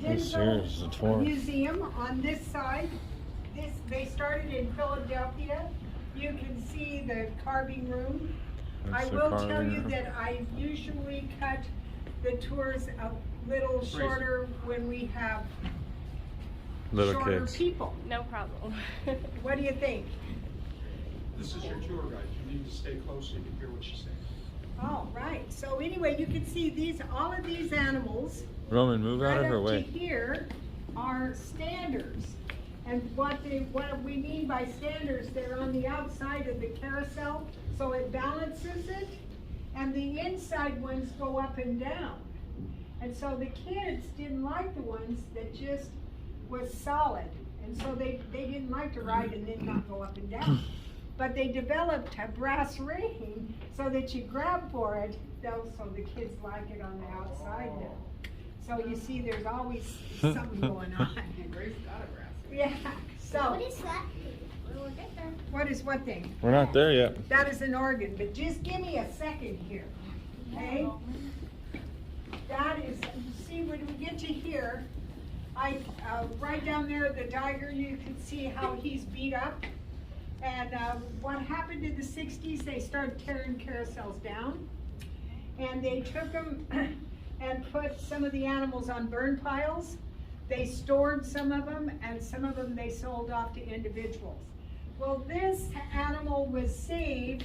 Denzel Museum on this side. They started in Philadelphia. You can see the carving room. I will tell you that I usually cut the tours a little shorter when we have little shorter kids. people. No problem. What do you think? This is your tour guide. You need to stay close so you can hear what she's saying. Oh, right. So anyway, you can see all of these animals. Roman, move out Right of her up way. to here are standers. And what we mean by standers, they're on the outside of the carousel, so it balances it, and the inside ones go up and down. And so the kids didn't like the ones that just was solid, and so they didn't like to ride and then not go up and down. But they developed a brass ring so that you grab for it, though, so the kids like it on the outside now. So you see, there's always something going on. Yeah. So. What is that? We'll get there. What is what thing? We're not there yet. That is an organ, but just give me a second here, okay? That is, you see, when we get to here, right down there, the tiger, you can see how he's beat up. And what happened in the 60s, they started tearing carousels down. And they took them and put some of the animals on burn piles. They stored some of them, and some of them they sold off to individuals. Well, this animal was saved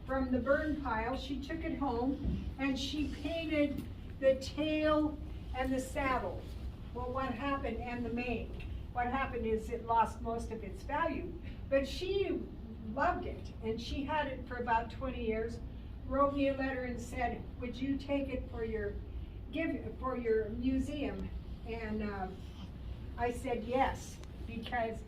from the burn pile. She took it home, and she painted the tail and the saddle. Well, what happened, and the mane. What happened is it lost most of its value. But she loved it, and she had it for about 20 years. Wrote me a letter and said, would you take it for your museum? And I said yes, because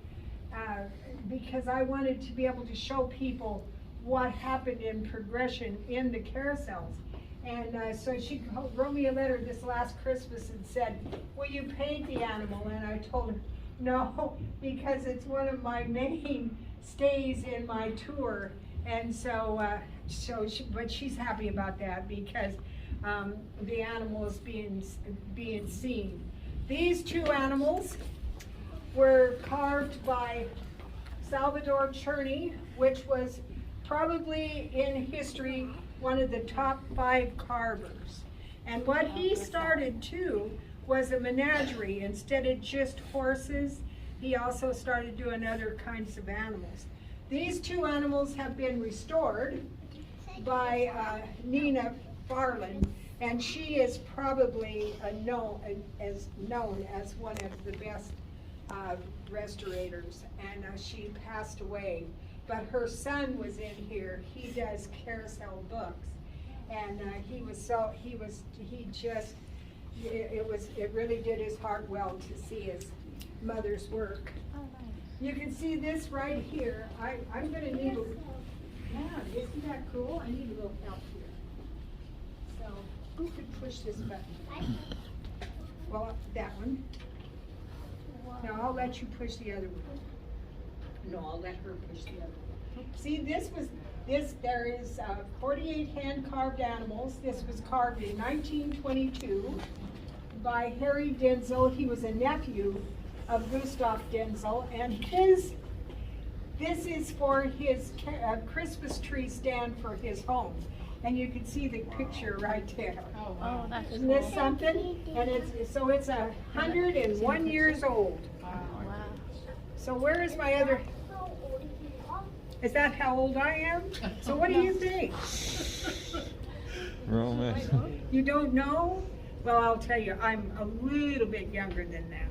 I wanted to be able to show people what happened in progression in the carousels. And so she wrote me a letter this last Christmas and said, will you paint the animal? And I told her, no, because it's one of my main stays in my tour. And so, but she's happy about that because the animal is being seen. These two animals were carved by Salvador Cherney, which was probably in history one of the top 5 carvers. And what he started too was a menagerie. Instead of just horses, he also started doing other kinds of animals. These two animals have been restored by Nina Farland, and she is probably known as one of the best restorators, and she passed away. But her son was in here. He does carousel books, and it really did his heart well to see his mother's work. Oh, nice. You can see this right here. I'm gonna need isn't that cool? I need a little help here. So, who could push this button? Well, that one. Now I'll let you push the other one. No, I'll let her push the other one. See, there is 48 hand-carved animals. This was carved in 1922 by Harry Denzel. He was a nephew of Gustav Denzel, and this is for his Christmas tree stand for his home. And you can see the picture right there. Oh, wow. That's Isn't this something? And it's 101 years old. Wow. So where is my other? Is that how old I am? So what do you think? Roman. You don't know? Well, I'll tell you, I'm a little bit younger than that.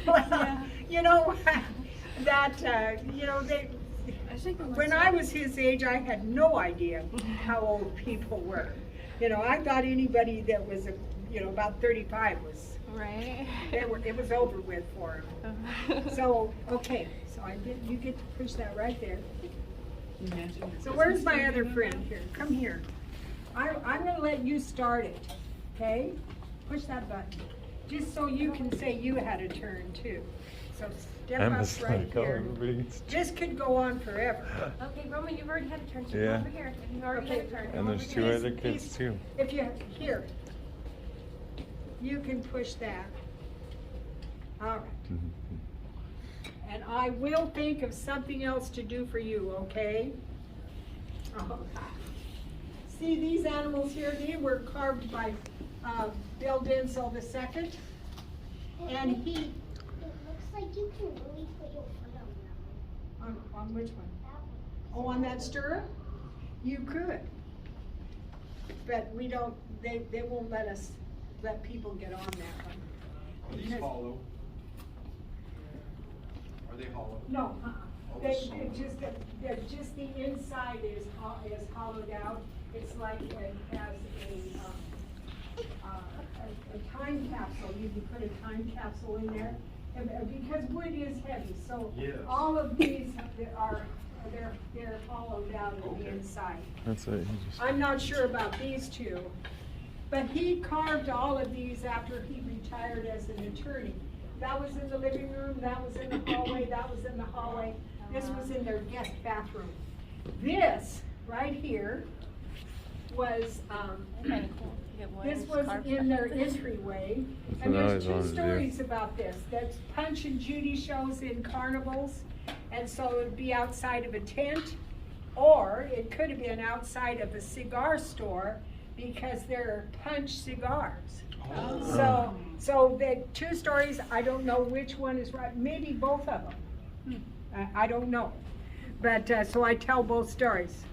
Well, you know, when I was his age, I had no idea how old people were. You know, I thought anybody that was, about 35 was, Right. it was over with for him. So, okay, so you get to push that right there. So where's my other friend here? Come here. I'm gonna let you start it, okay? Push that button, just so you can say you had a turn too. So step up right here. This could go on forever. Okay, Roman, you've already had a turn. So Yeah. over here. You've already had a turn. And there's 2 other kids too. If you, here. You can push that. All right. And I will think of something else to do for you, okay? Oh. See these animals here, they were carved by Bill Denzel II. And he, It looks like you can really put your foot on that one. on which one? That one. Oh, on that stirrup? You could. But we don't, they won't let people get on that one. Are these Because- hollow? Are they hollow? No, Oh, they, so- just the inside is hollowed out. It's like it has a time capsule. You can put a time capsule in there. And, because wood is heavy, so Yes. all of these they're hollowed out on the Okay. inside. That's it. I'm not sure about these two, but he carved all of these after he retired as an attorney. That was in the living room, that was in the hallway, that was in the hallway, this was in their guest bathroom. This, right here, was, Kind of cool. You get one this was carved in their stuff. entryway. That's And what I there's always two wanted to do. stories about this. That's Punch and Judy shows in carnivals, and so it'd be outside of a tent, or it could have been outside of a cigar store because they're Punch cigars. So the two stories, I don't know which one is right, maybe both of them. I don't know. But, so I tell both stories.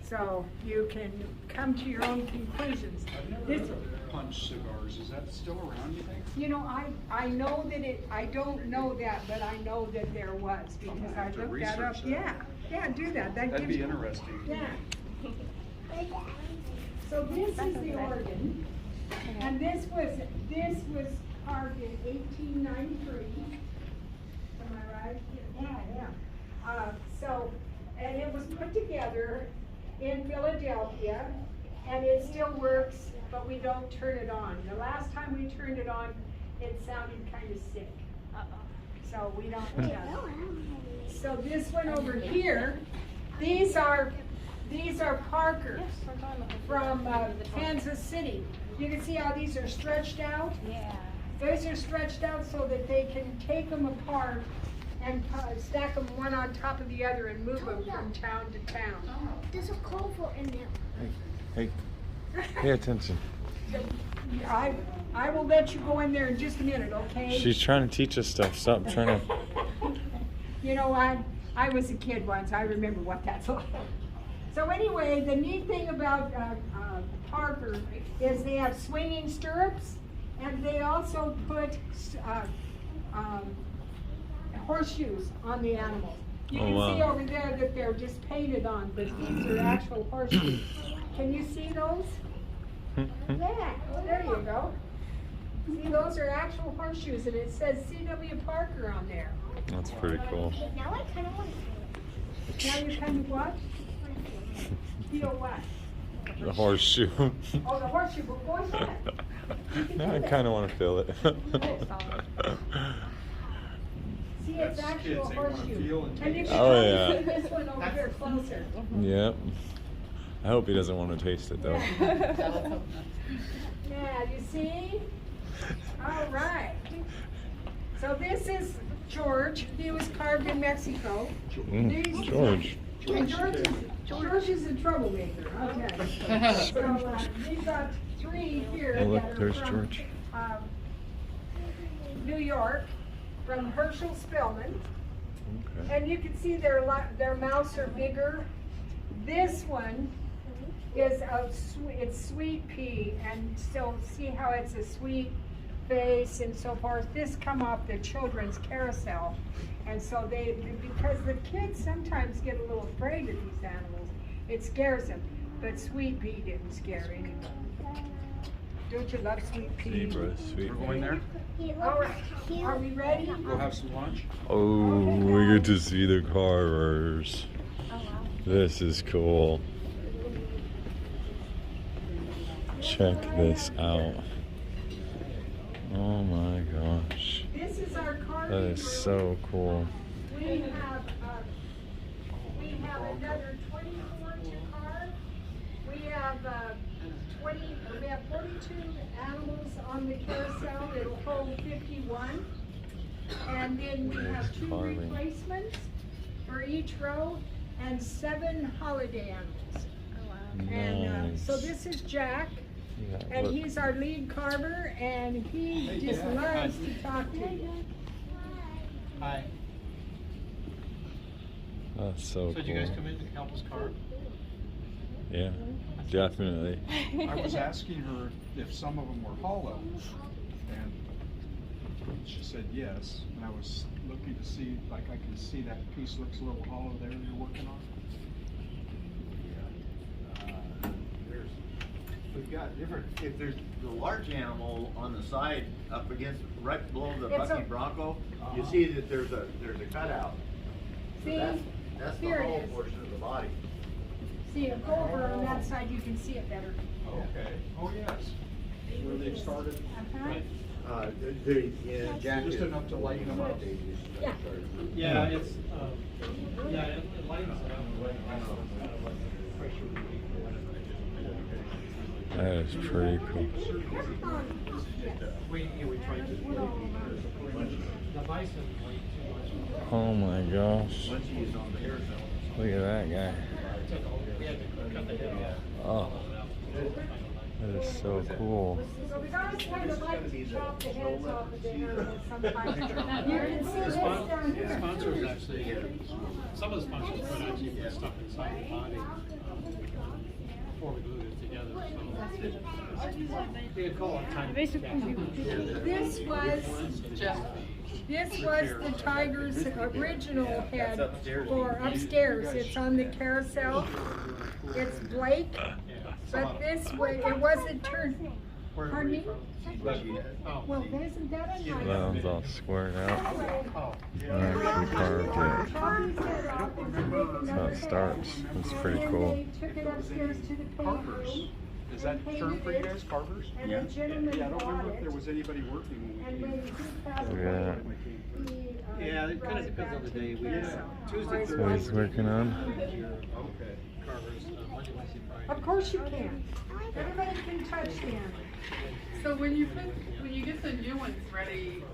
So you can come to your own conclusions. I've never This- heard of Punch cigars. Is that still around, you think? You know, I know that I don't know that, but I know that there was, because gonna I have to looked that up. research that. Yeah, do that, that That'd gives be you. interesting. Yeah, Like that. so this is the organ, and this was carved in 1893. Am I right? Yeah. So, and it was put together in Philadelphia, and it still works, but we don't turn it on. The last time we turned it on, it sounded kind of sick, Uh-oh. so we don't. No, I don't have any. So this one over here, these are Parkers Yes, we're going with the- from the torch. Kansas City. You can see how these are stretched out? Yeah. Those are stretched out so that they can take them apart and stack them one on top of the other and move them from town to town. There's a culvert in there. Hey, pay attention. I will let you go in there in just a minute, okay? She's trying to teach us stuff. Stop trying to. You know, I was a kid once, I remember what that's like. So anyway, the neat thing about Parker is they have swinging stirrups, and they also put horseshoes on the animals. You Oh, can wow. see over there that they're just painted on, but these are actual horseshoes. Can you see those? Yeah, there you go. See, those are actual horseshoes, and it says C.W. Parker on there. That's pretty cool. Okay, now I kind of want to feel it. Now you kind of what? Feel what? The horseshoe. Oh, the horseshoe, but go ahead. You can do I that. kind of want to feel it. See, it's That's actual kids, they wanna horseshoe. feel and And you taste. can Oh, only yeah. see this one over here closer. Yep. I hope he doesn't want to taste it though. Yeah, you see? All right. So this is George. He was carved in Mexico. These- George. And George is a troublemaker, okay. So, we've got three here Oh, look, that are there's from, George. New York, from Herschel Spellman. Okay. And you can see their mouths are bigger. This one is it's sweet pea, and so see how it's a sweet face and so forth. This come off the children's carousel, and so because the kids sometimes get a little afraid of these animals, it scares them. But sweet pea didn't scare anyone. Don't you love sweet pea? Zebra, sweet. We're going there? All right, are we ready? Go have some lunch? Oh, we get to see the carvers. Oh, wow. This is cool. Check this out. Oh my gosh. This is our carving That is room. so cool. We have another 24 to carve. We have we have 42 animals on the carousel. It'll hold 51. And then we have 2 Carving. replacements for each row and 7 holiday animals. Oh, wow. And so Nice. this is Jack, Yeah, and look. he's our lead carver, and he just loves to talk to you. Hi. That's so So cool. did you guys come in to help us carve? Yeah, definitely. I was asking her if some of them were hollow, and she said yes. And I was looking to see, like I can see that piece looks a little hollow there you're working on. We've got different, if there's the large animal on the side up against, right below the It's a- bucking bronco, you see that there's a cutout. So See? that's the Here it whole is. portion of the body. See, if go over on that side, you can see it better. Okay. Oh, yes. Where they started. Uh-huh. Jack Just is- enough to lighten them up. Yeah. Yeah, it's, yeah, it lightens it up. That is pretty cool. We tried to, the bison weighed too much. Oh my gosh. Once he's on the carousel. Look at that guy. We had to cut the head off. Oh, that is so cool. So we always kind of like to chop the heads off of the animals sometimes. You can see this down The here. sponsors actually, some of the sponsors would actually put stuff inside the body before we glued it together, so. You could call it time. This was the tiger's original head for upstairs. It's on the carousel. It's Blake, but this way, it wasn't turned. Pardon me? Oh. Well, isn't that a nice? That one's all squared out. Oh. Actually carved it. Charlie's head off and to make That's how another it starts. head. It's pretty And cool. they took it upstairs to the paint Carvers. room. Is that term for you guys, carvers? And the gentleman Yeah, I don't bought remember if there it. was anybody working And when when we he came. passed Look at away, that. he, Yeah, it brought kinda depends back on the to day. We- carousel. Tuesday, Or his So wife. he's working on. Okay. Carvers, Monday, Wednesday, Friday. Of course you can. Everybody can touch them. So when you get the new ones ready,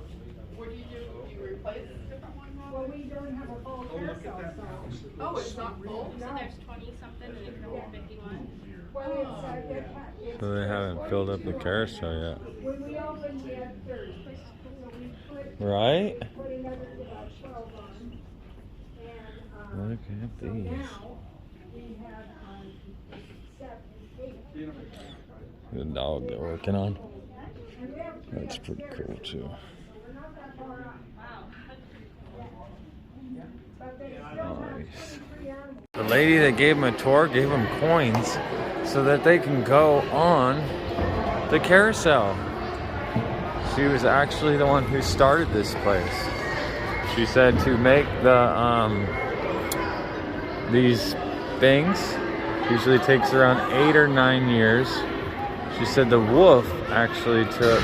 what do? You replace different ones? Well, we don't have a full carousel, so. Oh, it's not full? So there's 20 something and they can hold 51. Well, it's, So they haven't filled up the carousel yet. when we opened, we had 30. So we put Right? another 12 on. And, Look at so these. now we have, 7, 8. The dog they're working on. And we have three That's pretty cool upstairs. too. We're not that far out. Wow. But they still have Nice. 23 animals. The lady that gave him a tour gave him coins so that they can go on the carousel. She was actually the one who started this place. She said to make these things usually takes around 8 or 9 years. She said the wolf actually took,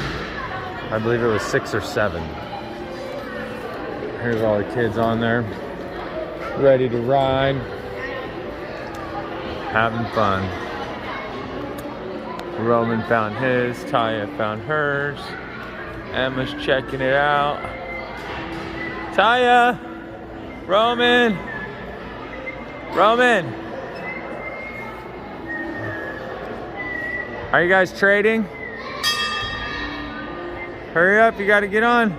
I believe it was 6 or 7. Here's all the kids on there, ready to ride, having fun. Roman found his, Taya found hers, Emma's checking it out. Taya! Roman! Roman! Are you guys trading? Hurry up, you gotta get on.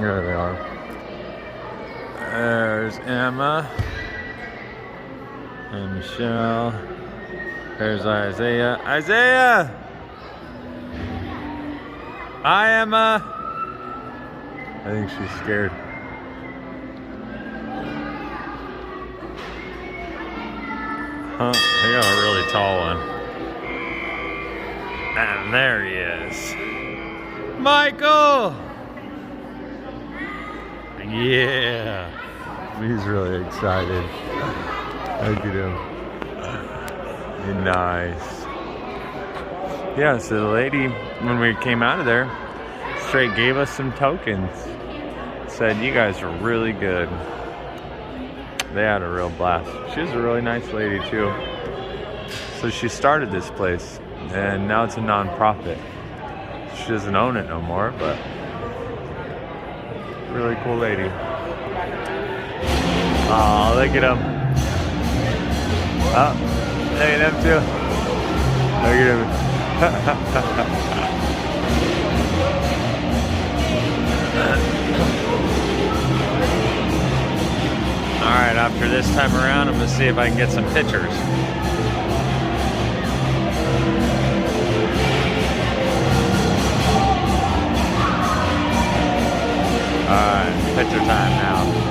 There they are. There's Emma and Michelle. There's Isaiah. Isaiah! Hi, Emma. I think she's scared. Huh, I got a really tall one. And there he is. Michael! Yeah. He's really excited. Look at him. Nice. Yeah, so the lady, when we came out of there, straight gave us some tokens. Said, you guys are really good. They had a real blast. She was a really nice lady too. So she started this place, and now it's a non-profit. She doesn't own it no more, but really cool lady. Oh, look at him. Oh, look at him too. Look at him. Alright, after this time around, I'm going to see if I can get some pictures. Alright, picture time now.